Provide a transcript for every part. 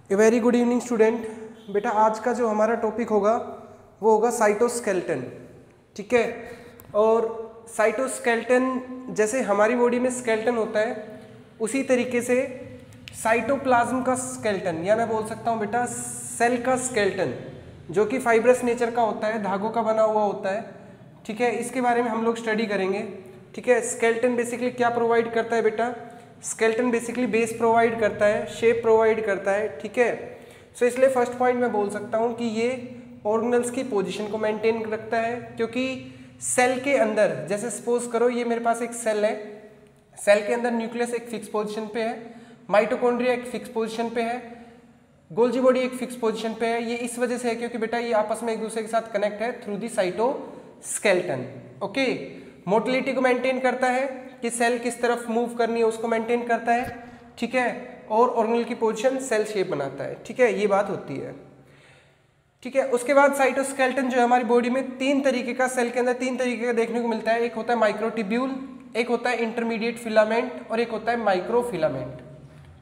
A very good evening student. बेटा आज का जो हमारा टॉपिक होगा वो होगा साइटोस्केलेटन। ठीक है, और साइटोस्केलेटन जैसे हमारी बॉडी में स्केलेटन होता है उसी तरीके से साइटोप्लाज्म का स्केलेटन, या मैं बोल सकता हूँ बेटा सेल का स्केलेटन, जो कि फाइब्रस नेचर का होता है, धागों का बना हुआ होता है। ठीक है, इसके बारे में हम लोग स्टडी करेंगे। ठीक है, स्केलेटन बेसिकली क्या प्रोवाइड करता है बेटा? स्केलेटन बेसिकली बेस प्रोवाइड करता है, शेप प्रोवाइड करता है। ठीक है, सो इसलिए फर्स्ट पॉइंट मैं बोल सकता हूँ कि ये ऑर्गेनल्स की पोजीशन को मेंटेन रखता है, क्योंकि सेल के अंदर जैसे सपोज करो ये मेरे पास एक सेल है, सेल के अंदर न्यूक्लियस एक फिक्स पोजीशन पे है, माइटोकॉन्ड्रिया एक फिक्स पोजीशन पे है, गोल्जी बॉडी एक फिक्स पोजीशन पे है। ये इस वजह से है क्योंकि बेटा ये आपस में एक दूसरे के साथ कनेक्ट है through the cytoskeleton. Okay, motility को मेंटेन करता है कि सेल किस तरफ मूव करनी है उसको मेंटेन करता है। ठीक है, और ऑर्गेनल की पोजीशन सेल शेप बनाता है। ठीक है, ये बात होती है। ठीक है, उसके बाद साइटोस्केलेटन जो है हमारी बॉडी में तीन तरीके का, सेल के अंदर तीन तरीके का देखने को मिलता है। एक होता है माइक्रोट्यूब्यूल, एक होता है इंटरमीडिएट फिलामेंट और एक होता है माइक्रोफिलामेंट।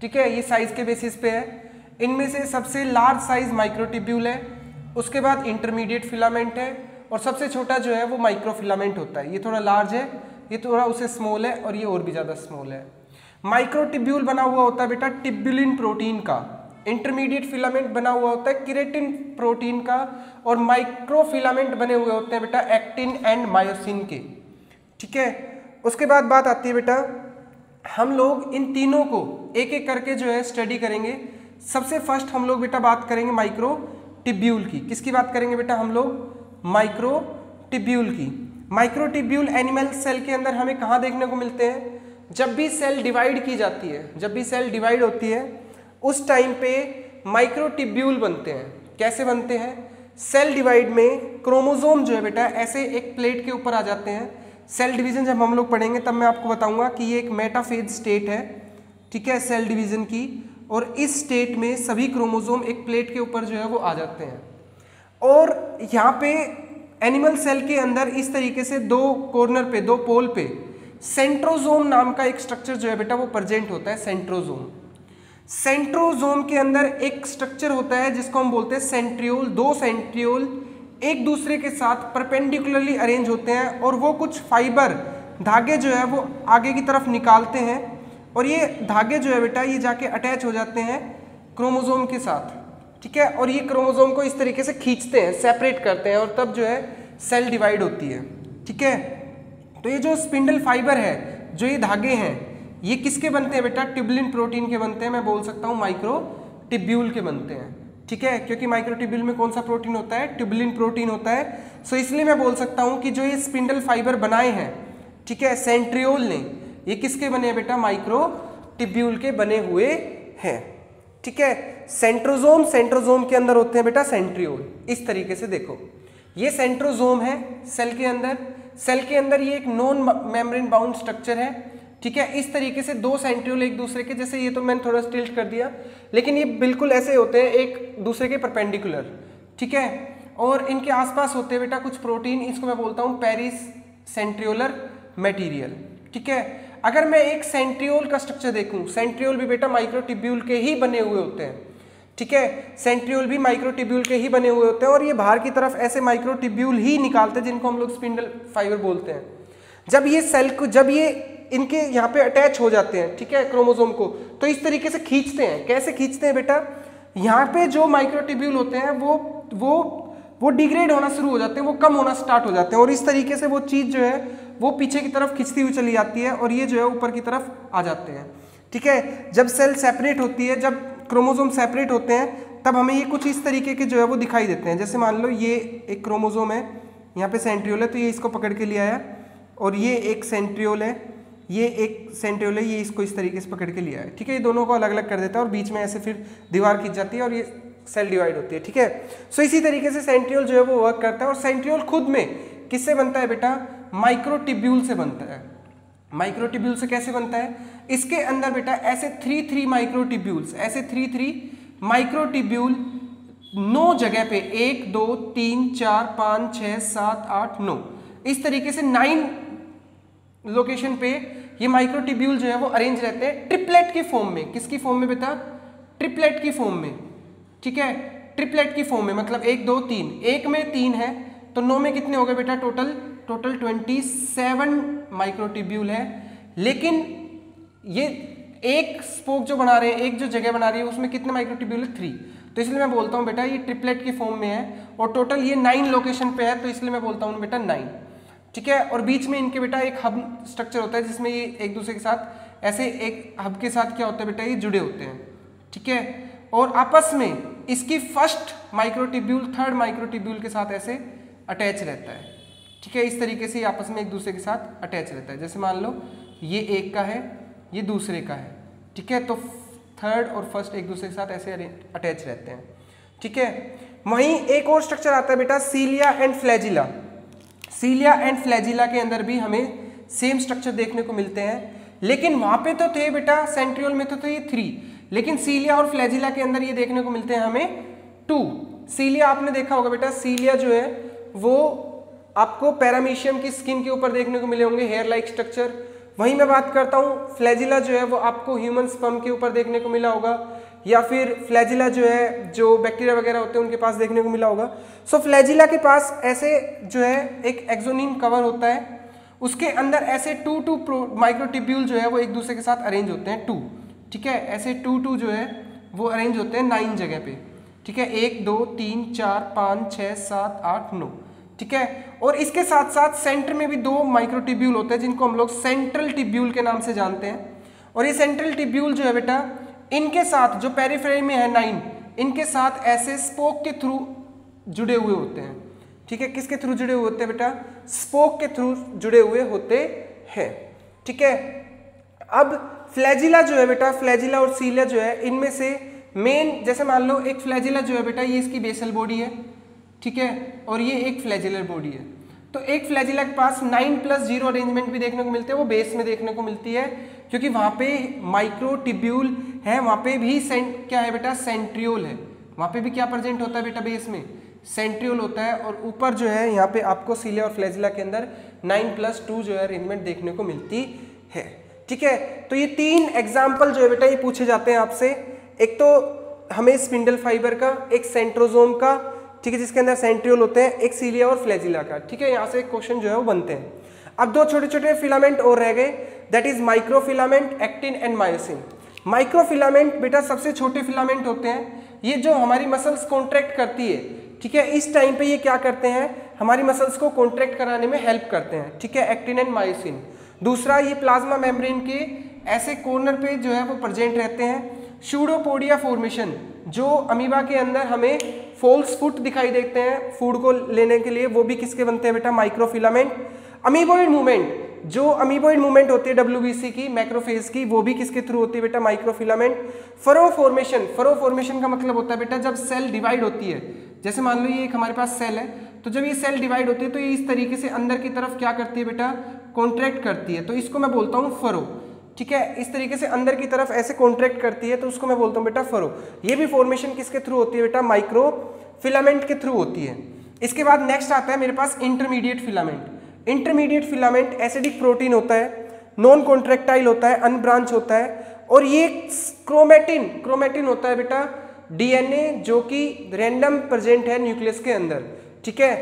ठीक है, ये साइज के बेसिस पे है। इनमें से सबसे लार्ज साइज माइक्रोट्यूब्यूल है, उसके बाद इंटरमीडिएट फिलामेंट है और सबसे छोटा जो है वो माइक्रोफिलामेंट होता है। ये थोड़ा लार्ज है, ये थोड़ा उससे स्मॉल है और ये और भी ज़्यादा स्मॉल है। माइक्रोट्यूब्यूल बना हुआ होता है बेटा टिब्यूलिन प्रोटीन का, इंटरमीडिएट फिलामेंट बना हुआ होता है केराटिन प्रोटीन का, और माइक्रोफिलामेंट बने हुए होते हैं बेटा एक्टिन एंड मायोसिन के। ठीक है, उसके बाद बात आती है बेटा, हम लोग इन तीनों को एक एक करके जो है स्टडी करेंगे। सबसे फर्स्ट हम लोग बेटा बात करेंगे माइक्रोट्यूब्यूल की। किसकी बात करेंगे बेटा हम लोग? माइक्रोट्यूब्यूल की। माइक्रोट्यूब्यूल एनिमल सेल के अंदर हमें कहाँ देखने को मिलते हैं? जब भी सेल डिवाइड की जाती है, जब भी सेल डिवाइड होती है उस टाइम पे माइक्रोट्यूब्यूल बनते हैं। कैसे बनते हैं? सेल डिवाइड में क्रोमोसोम जो है बेटा ऐसे एक प्लेट के ऊपर आ जाते हैं। सेल डिवीजन जब हम लोग पढ़ेंगे तब मैं आपको बताऊंगा कि ये एक मेटाफेज स्टेट है। ठीक है, सेल डिवीजन की, और इस स्टेट में सभी क्रोमोसोम एक प्लेट के ऊपर जो है वो आ जाते हैं। और यहाँ पे एनिमल सेल के अंदर इस तरीके से दो कॉर्नर पे, दो पोल पे सेंट्रोजोम नाम का एक स्ट्रक्चर जो है बेटा वो प्रेजेंट होता है। सेंट्रोजोम, सेंट्रोजोम के अंदर एक स्ट्रक्चर होता है जिसको हम बोलते हैं सेंट्रियोल। दो सेंट्रियोल एक दूसरे के साथ परपेंडिकुलरली अरेंज होते हैं और वो कुछ फाइबर धागे जो है वो आगे की तरफ निकालते हैं, और ये धागे जो है बेटा ये जाके अटैच हो जाते हैं क्रोमोसोम के साथ। ठीक है, और ये क्रोमोसोम को इस तरीके से खींचते हैं, सेपरेट करते हैं, और तब जो है सेल डिवाइड होती है। ठीक है, तो ये जो स्पिंडल फाइबर है, जो ये धागे हैं, ये किसके बनते हैं बेटा? ट्यूबुलिन प्रोटीन के बनते हैं। मैं बोल सकता हूँ माइक्रोट्यूब्यूल के बनते हैं। ठीक है, क्योंकि माइक्रोट्यूब्यूल में कौन सा प्रोटीन होता है? ट्यूबुलिन प्रोटीन होता है। सो इसलिए मैं बोल सकता हूँ कि जो ये स्पिंडल फाइबर बनाए हैं, ठीक है, सेंट्रियोल ने, ये किसके बने हैं बेटा? माइक्रोट्यूब्यूल के बने हुए हैं। ठीक है, सेंट्रोजोम, सेंट्रोजोम के अंदर होते हैं बेटा सेंट्रियोल। इस तरीके से देखो, ये सेंट्रोजोम है सेल के अंदर। सेल के अंदर ये एक नॉन मेम्ब्रेन बाउंड स्ट्रक्चर है। ठीक है, इस तरीके से दो सेंट्रियोल एक दूसरे के, जैसे ये तो मैंने थोड़ा स्टिल्ट कर दिया, लेकिन ये बिल्कुल ऐसे होते हैं एक दूसरे के परपेंडिकुलर। ठीक है, और इनके आसपास होते हैं बेटा कुछ प्रोटीन, इसको मैं बोलता हूँ पेरिस सेंट्रियोलर मटेरियल। ठीक है, अगर मैं एक सेंट्रियोल का स्ट्रक्चर देखूं, सेंट्रियोल भी बेटा माइक्रोट्यूब्यूल के ही बने हुए होते हैं। ठीक है, सेंट्रियोल भी माइक्रोट्यूब्यूल के ही बने हुए होते हैं, और ये बाहर की तरफ ऐसे माइक्रोट्यूब्यूल ही निकालते हैं जिनको हम लोग स्पिंडल फाइबर बोलते हैं। जब ये सेल को, जब ये इनके यहाँ पे अटैच हो जाते हैं, ठीक है, क्रोमोसोम को, तो इस तरीके से खींचते हैं। कैसे खींचते हैं बेटा? यहाँ पे जो माइक्रोट्यूब्यूल होते हैं वो डिग्रेड होना शुरू हो जाते हैं, वो कम होना स्टार्ट हो जाते हैं, और इस तरीके से वो चीज़ जो है वो पीछे की तरफ खिंचती हुई चली जाती है, और ये जो है ऊपर की तरफ आ जाते हैं। ठीक है, जब सेल सेपरेट होती है, जब क्रोमोसोम सेपरेट होते हैं, तब हमें ये कुछ इस तरीके के जो है वो दिखाई देते हैं। जैसे मान लो ये एक क्रोमोसोम है, यहाँ पे सेंट्रियोल है, तो ये इसको पकड़ के लिया है, और ये एक सेंट्रियोल है, ये एक सेंट्रियोल है, ये इसको इस तरीके से पकड़ के लिया है। ठीक है, ये दोनों को अलग अलग कर देता है, और बीच में ऐसे फिर दीवार खिंच जाती है और ये सेल डिवाइड होती है। ठीक है, सो इसी तरीके से सेंट्रियोल जो है वो वर्क करता है, और सेंट्रियोल खुद में किससे बनता है बेटा? माइक्रोट्यूब्यूल से बनता है। माइक्रोट्यूब्यूल से कैसे बनता है? इसके अंदर बेटा ऐसे थ्री माइक्रोट्यूब्यूल्स, ऐसे थ्री माइक्रोट्यूब्यूल 9 जगह पे, 1 2 3 4 5 6 7 8 9, इस तरीके से 9 लोकेशन पे ये माइक्रोट्यूब्यूल जो है वो अरेंज रहते हैं ट्रिपलेट की फॉर्म में। किसकी फॉर्म में बेटा? ट्रिपलेट की फॉर्म में। ठीक है, ट्रिपलेट की फॉर्म में, मतलब 1 2 3, एक में 3 है तो 9 में कितने हो गए बेटा, टोटल 27 माइक्रोट्यूब्यूल है। लेकिन ये एक स्पोक जो बना रहे हैं, एक जो जगह बना रही है उसमें कितने माइक्रोट्यूब्यूल है, 3। तो इसलिए मैं बोलता हूँ बेटा ये ट्रिपलेट की फॉर्म में है और टोटल ये 9 लोकेशन पे है, तो इसलिए मैं बोलता हूँ बेटा 9। ठीक है, और बीच में इनके बेटा एक हब स्ट्रक्चर होता है जिसमें ये एक दूसरे के साथ ऐसे एक हब के साथ क्या होता है बेटा, ये जुड़े होते हैं। ठीक है, और आपस में इसकी फर्स्ट माइक्रोट्यूब्यूल थर्ड माइक्रोट्यूब्यूल के साथ ऐसे अटैच रहता है। ठीक है, इस तरीके से आपस में एक दूसरे के साथ अटैच रहता है। जैसे मान लो ये एक का है, ये दूसरे का है। ठीक है, तो थर्ड और फर्स्ट एक दूसरे के साथ ऐसे अटैच रहते हैं। ठीक है, वहीं एक और स्ट्रक्चर आता है बेटा cilia and flagella. Cilia and flagella के अंदर भी हमें सेम स्ट्रक्चर देखने को मिलते हैं, लेकिन वहां पे तो थे बेटा सेंट्रियोल में तो थे ये 3, लेकिन सीलिया और फ्लैजिला के अंदर ये देखने को मिलते हैं हमें 2। सीलिया आपने देखा होगा बेटा, सीलिया जो है वो आपको पैरामीशियम की स्किन के ऊपर देखने को मिले होंगे, हेयर लाइक स्ट्रक्चर। वहीं मैं बात करता हूँ फ्लैजिला जो है वो आपको ह्यूमन स्पर्म के ऊपर देखने को मिला होगा, या फिर फ्लैजिला जो है जो बैक्टीरिया वगैरह होते हैं उनके पास देखने को मिला होगा। सो फ्लैजिला के पास ऐसे जो है एक एक्सोनिम कवर होता है, उसके अंदर ऐसे 2 माइक्रोट्यूब्यूल जो है वो एक दूसरे के साथ अरेंज होते हैं 2। ठीक है, ऐसे 2 जो है वो अरेंज होते हैं 9 जगह पे। ठीक है, 1 2 3 4 5 6 7 8 9। ठीक है, और इसके साथ साथ सेंटर में भी 2 माइक्रोट्यूब्यूल होते हैं जिनको हम लोग सेंट्रल ट्यूब्यूल के नाम से जानते हैं। और ये सेंट्रल ट्यूब्यूल जो है बेटा इनके साथ जो पेरिफेरी में है 9, इनके साथ ऐसे स्पोक के थ्रू जुड़े हुए होते हैं। ठीक है, किसके थ्रू जुड़े हुए होते हैं बेटा, स्पोक के थ्रू जुड़े हुए होते हैं। ठीक है, अब फ्लैजिला जो है बेटा, फ्लैजिला और सीलिया जो है इनमें से मेन, जैसे मान लो एक फ्लैजिला जो है बेटा ये इसकी बेसल बॉडी है। ठीक है, और ये एक फ्लैजिलर बॉडी है। तो एक फ्लैजिला के पास 9+0 अरेंजमेंट भी देखने को मिलते हैं, वो बेस में देखने को मिलती है क्योंकि वहां पे माइक्रोट्यूब्यूल है, वहां पे भी क्या है बेटा, सेंट्रियोल है। वहां पे भी क्या प्रेजेंट होता है बेटा, बेस में सेंट्रियोल होता है, और ऊपर जो है यहाँ पे आपको सीलिया और फ्लैजिला के अंदर 9+2 जो है अरेंजमेंट देखने को मिलती है। ठीक है, तो ये 3 एग्जाम्पल जो है बेटा ये पूछे जाते हैं आपसे। एक तो हमें स्पिंडल फाइबर का, एक सेंट्रोजोम का, ठीक है, जिसके अंदर सेंट्रियोल होते हैं, एक सीलिया और फ्लैजिला का। ठीक है, यहाँ से एक क्वेश्चन जो है वो बनते हैं। अब 2 छोटे छोटे फिलामेंट और रह गए, that is microfilament, actin and myosin. Microfilament बेटा सबसे छोटे फिलामेंट होते हैं, ये जो हमारी मसल्स कॉन्ट्रैक्ट करती है। ठीक है, इस टाइम पे ये क्या करते हैं, हमारी मसल्स को कॉन्ट्रैक्ट कराने में हेल्प करते हैं। ठीक है, एक्टिन एंड मायोसिन। दूसरा, ये प्लाज्मा मेम्ब्रेन के ऐसे कॉर्नर पे जो है वो प्रेजेंट रहते हैं। सूडोपोडिया फॉर्मेशन, जो अमीबा के अंदर हमें फॉल्स फुट दिखाई देते हैं फूड को लेने के लिए, वो भी किसके बनते हैं बेटा, माइक्रोफिलामेंट। अमीबोइड मूवमेंट, जो अमीबोइड मूवमेंट होती है WBC की, मैक्रोफेज की, वो भी किसके थ्रू होती है बेटा, microfilament. Furrow formation, furrow formation का मतलब होता है बेटा जब सेल डिवाइड होती है। जैसे मान लो ये एक हमारे पास सेल है, तो जब ये सेल डिवाइड होती है तो ये इस तरीके से अंदर की तरफ क्या करती है बेटा, कॉन्ट्रैक्ट करती है, तो इसको मैं बोलता हूँ फरो। ठीक है, इस तरीके से अंदर की तरफ ऐसे कॉन्ट्रैक्ट करती है तो उसको मैं बोलता हूँ बेटा फरो। ये भी फॉर्मेशन किसके थ्रू होती है बेटा, माइक्रोफिलामेंट के थ्रू होती है। इसके बाद नेक्स्ट आता है मेरे पास intermediate filament. Intermediate filament acidic protein होता है, नॉन कॉन्ट्रैक्टाइल होता है, अनब्रांच होता है, और ये क्रोमेटिन होता है बेटा DNA जो कि रैंडम प्रेजेंट है न्यूक्लियस के अंदर। ठीक है,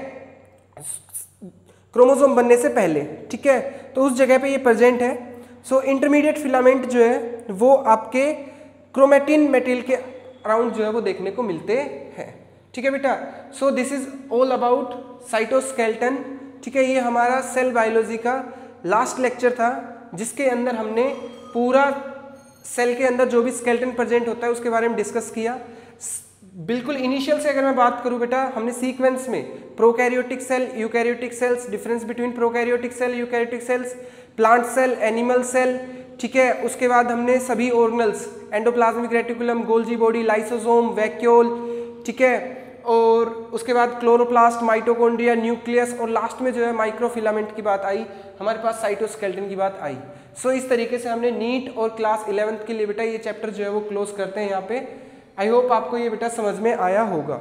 क्रोमोसोम बनने से पहले। ठीक है, तो उस जगह पे ये प्रेजेंट है। सो इंटरमीडिएट फिलामेंट जो है वो आपके क्रोमेटिन मेटेरियल के अराउंड जो है वो देखने को मिलते हैं। ठीक है बेटा, so this is all about cytoskeleton. ठीक है, ये हमारा सेल बायोलॉजी का लास्ट लेक्चर था जिसके अंदर हमने पूरा सेल के अंदर जो भी स्केलेटन प्रेजेंट होता है उसके बारे में डिस्कस किया। बिल्कुल इनिशियल से अगर मैं बात करूं बेटा, हमने सीक्वेंस में prokaryotic cell, eukaryotic cells, difference between prokaryotic cell, eukaryotic cells, plant cell, animal cell. ठीक है, उसके बाद हमने सभी organelles, endoplasmic reticulum, Golgi body, lysosome, vacuole, ठीक है, और उसके बाद क्लोरोप्लास्ट, माइटोकॉन्ड्रिया, न्यूक्लियस, और लास्ट में जो है माइक्रोफिलामेंट की बात आई, हमारे पास साइटोस्केलेटन की बात आई। सो इस तरीके से हमने नीट और क्लास 11th के लिए बेटा ये चैप्टर जो है वो क्लोज करते हैं यहाँ पे। आई होप आपको ये बेटा समझ में आया होगा।